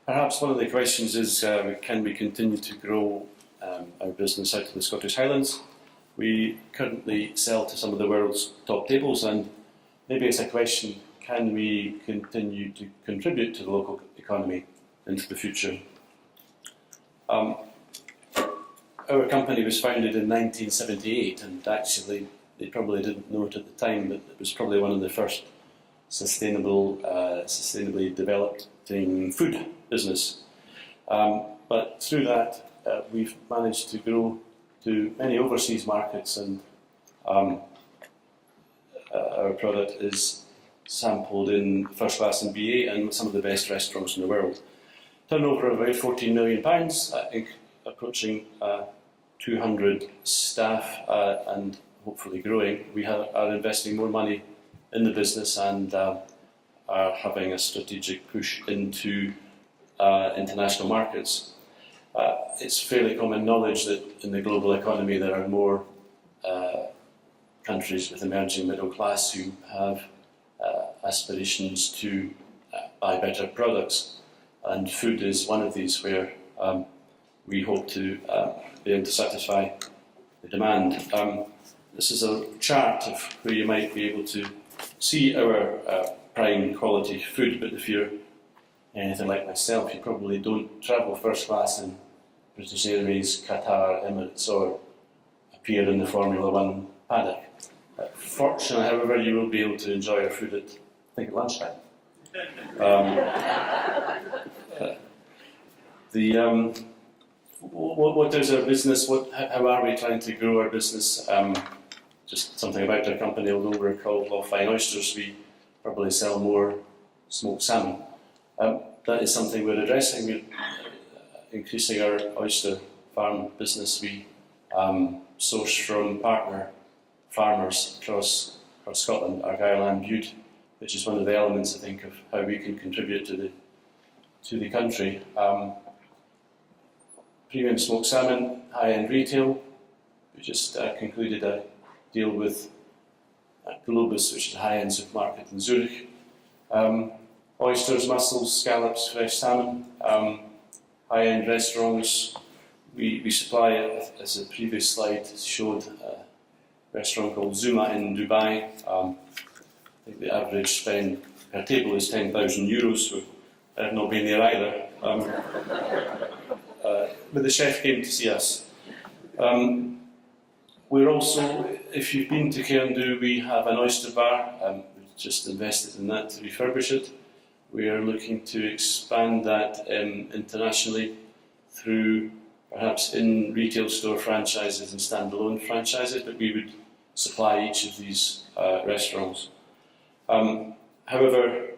Perhaps one of the questions is, can we continue to grow our business out of the Scottish Highlands? We currently sell to some of the world's top tables, and maybe it's a question, can we continue to contribute to the local economy into the future? Our company was founded in 1978, and actually they probably didn't know it at the time, but it was probably one of the first sustainably developing food business. But through that, we've managed to grow to many overseas markets, and our product is sampled in first class and BA and some of the best restaurants in the world. Turnover of about £14 million, I think, approaching 200 staff and hopefully growing. We are investing more money in the business and are having a strategic push into international markets. It's fairly common knowledge that in the global economy there are more countries with emerging middle class who have aspirations to buy better products, and food is one of these where we hope to be able to satisfy the demand. This is a chart of where you might be able to see our prime quality food, but if you're anything like myself, you probably don't travel first class in British Airways, Qatar, Emirates, or appear in the Formula One paddock. Fortunately, however, you will be able to enjoy our food at, I think, at lunchtime. What is our business? How are we trying to grow our business? Just something about our company, although we're called Law Fine Oysters, we probably sell more smoked salmon. That is something we're addressing. We're increasing our oyster farm business. We source from partner farmers across Scotland, Argyll and Bute, which is one of the elements, I think, of how we can contribute to the country. Premium smoked salmon, high-end retail. We just concluded a deal with Globus, which is a high-end supermarket in Zurich. Oysters, mussels, scallops, fresh salmon, high-end restaurants. We supply, as the previous slide showed, a restaurant called Zuma in Dubai. I think the average spend per table is €10,000, so I've not been there either. But the chef came to see us. We're also, if you've been to Cairndhu, we have an oyster bar. We've just invested in that to refurbish it. We are looking to expand that internationally through perhaps in retail store franchises and standalone franchises, but we would supply each of these restaurants. However,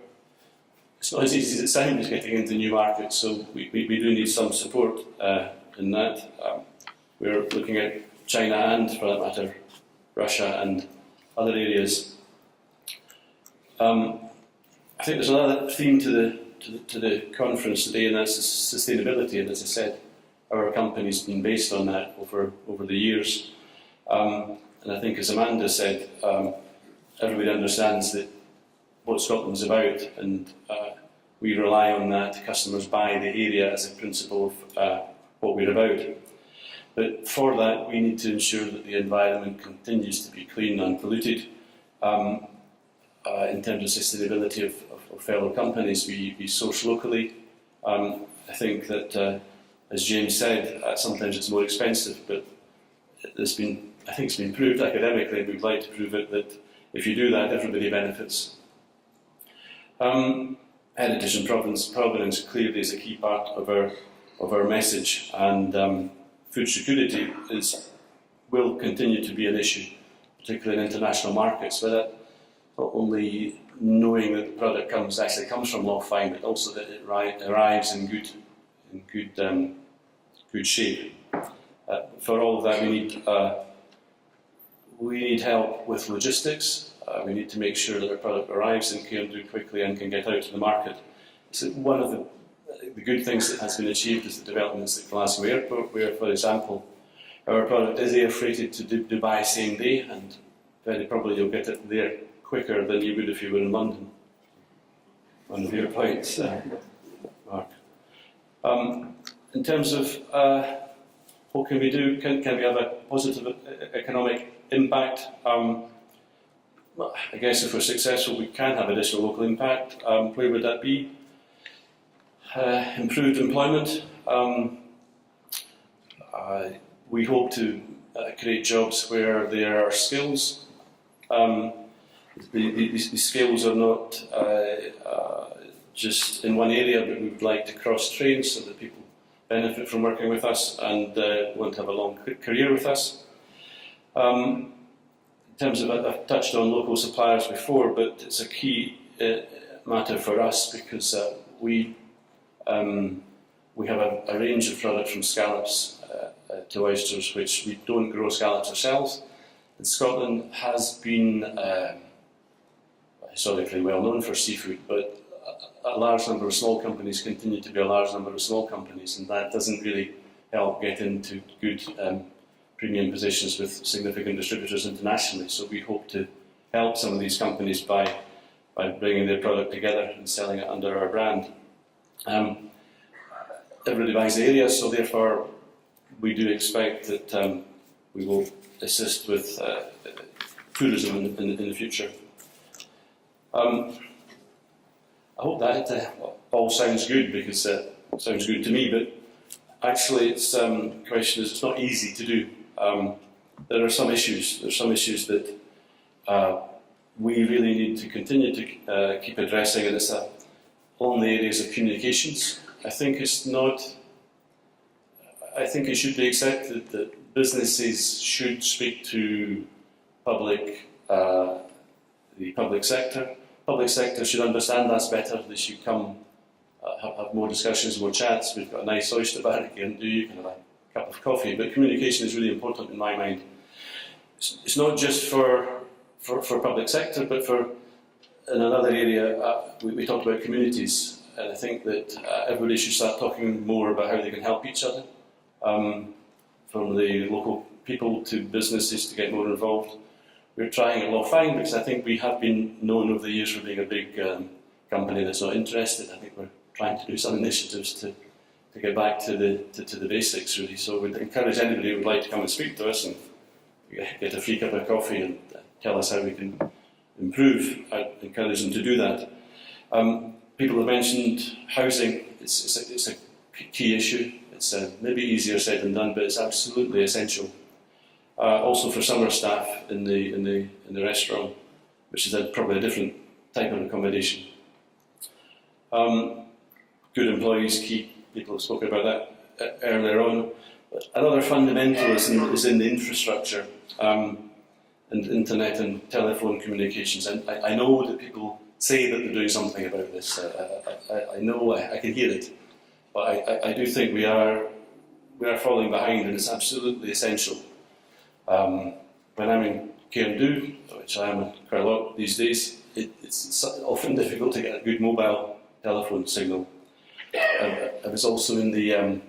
it's not as easy as it sounds getting into new markets, so we do need some support in that. We're looking at China and, for that matter, Russia and other areas. I think there's another theme to the conference today, and that's sustainability. And as I said, our company's been based on that over the years. And I think, as Amanda said, everybody understands that what Scotland's about, and we rely on that. Customers buy the area as a principle of what we're about. But for that, we need to ensure that the environment continues to be clean and unpolluted. In terms of sustainability of fellow companies, we source locally. I think that, as James said, sometimes it's more expensive, but I think it's been proved academically, and we'd like to prove it, that if you do that, everybody benefits. Heritage and provenance clearly is a key part of our message, and food security will continue to be an issue, particularly in international markets, where that not only knowing that the product actually comes from Law Fine, but also that it arrives in good shape. For all of that, we need help with logistics. We need to make sure that our product arrives in Cairndhu quickly and can get out to the market. So one of the good things that has been achieved is the developments at Glasgow Airport, where, for example, our product is air freighted to Dubai same day, and very probably you'll get it there quicker than you would if you were in London. One of your points, Mark. In terms of what can we do, can we have a positive economic impact? Well, I guess if we're successful, we can have additional local impact. Where would that be? Improved employment. We hope to create jobs where there are skills. The skills are not just in one area, but we would like to cross-train so that people benefit from working with us and want to have a long career with us. In terms of, I've touched on local suppliers before, but it's a key matter for us because we have a range of products from scallops to oysters, which we don't grow scallops ourselves. And Scotland has been historically well known for seafood, but a large number of small companies continue to be a large number of small companies, and that doesn't really help get into good premium positions with significant distributors internationally. So we hope to help some of these companies by bringing their product together and selling it under our brand. Everybody buys the area, so therefore we do expect that we will assist with tourism in the future. I hope that all sounds good, because it sounds good to me, but actually it's question is, it's not easy to do. There are some issues. There's some issues that we really need to continue to keep addressing, and it's on the areas of communications. I think it should be accepted that businesses should speak to the public sector. Public sector should understand us better. They should come, have more discussions, more chats. We've got a nice oyster bar here, and you can have a cup of coffee. But communication is really important in my mind. It's not just for public sector, but in another area, we talked about communities, and I think that everybody should start talking more about how they can help each other, from the local people to businesses to get more involved. We're trying it all fine, because I think we have been known over the years for being a big company that's not interested. I think we're trying to do some initiatives to get back to the basics, really. So we'd encourage anybody who would like to come and speak to us and get a free cup of coffee and tell us how we can improve. I'd encourage them to do that. People have mentioned housing. It's a key issue. It's maybe easier said than done, but it's absolutely essential. Also for summer staff in the restaurant, which is probably a different type of accommodation. Good employees, key. People have spoken about that earlier on. But another fundamental is in the infrastructure, and internet and telephone communications. And I know that people say that they're doing something about this. I know, I can hear it. But I do think we are falling behind, and it's absolutely essential. When I'm in Cairndhu, which I am quite a lot these days, it's often difficult to get a good mobile telephone signal. I was also in the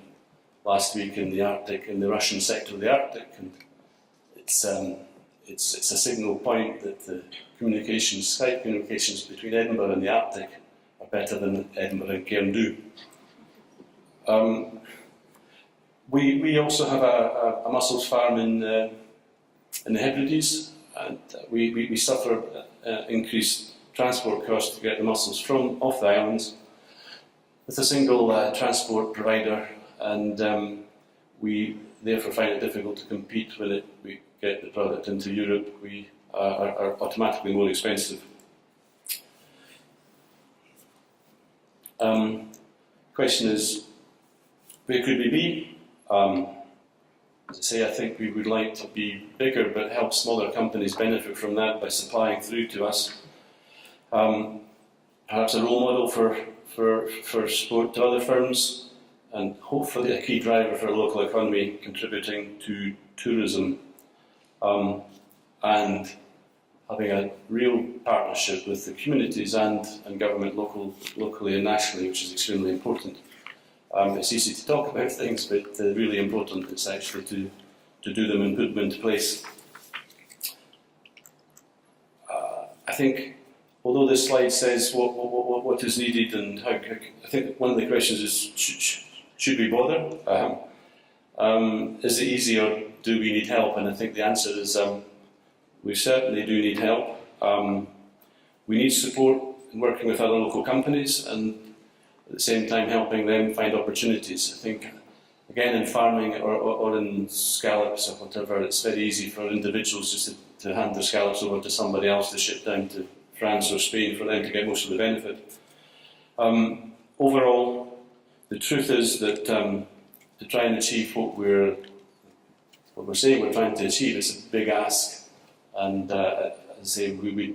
last week in the Arctic, in the Russian sector of the Arctic, and it's a signal point that the Skype communications between Edinburgh and the Arctic are better than Edinburgh and Cairndhu. We also have a mussels farm in the Hebrides, and we suffer increased transport costs to get the mussels off the islands with a single transport provider, and we therefore find it difficult to compete when we get the product into Europe. We are automatically more expensive. Question is, where could we be? As I say, I think we would like to be bigger, but help smaller companies benefit from that by supplying through to us. Perhaps a role model for sport to other firms, and hopefully a key driver for a local economy, contributing to tourism, and having a real partnership with the communities and government locally and nationally, which is extremely important. It's easy to talk about things, but really important is actually to do them and put them into place. I think, although this slide says what is needed and how, I think one of the questions is, should we bother? Is it easy, or do we need help? And I think the answer is we certainly do need help. We need support in working with other local companies and at the same time helping them find opportunities. I think, again, in farming or in scallops or whatever, it's very easy for individuals just to hand their scallops over to somebody else to ship down to France or Spain for them to get most of the benefit. Overall, the truth is that to try and achieve what we're saying we're trying to achieve is a big ask, and as I say, we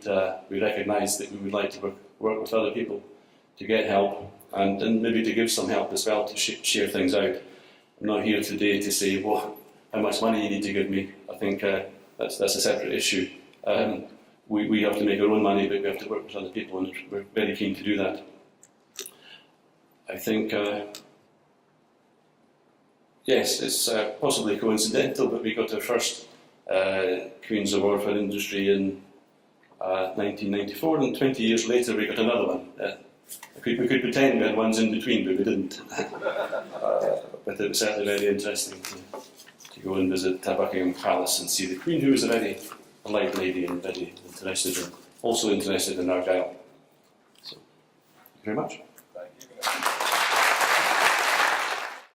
recognise that we would like to work with other people to get help and maybe to give some help as well to share things out. I'm not here today to say, well, how much money you need to give me. I think that's a separate issue. We have to make our own money, but we have to work with other people, and we're very keen to do that. I think, yes, it's possibly coincidental, but we got our first Queen's Award for Industry in 1994, and 20 years later we got another one. We could pretend we had ones in between, but we didn't. But it was certainly very interesting to go and visit Buckingham Palace and see the Queen, who was a very polite lady and very interested, and also interested in Argyll. So, thank you very much.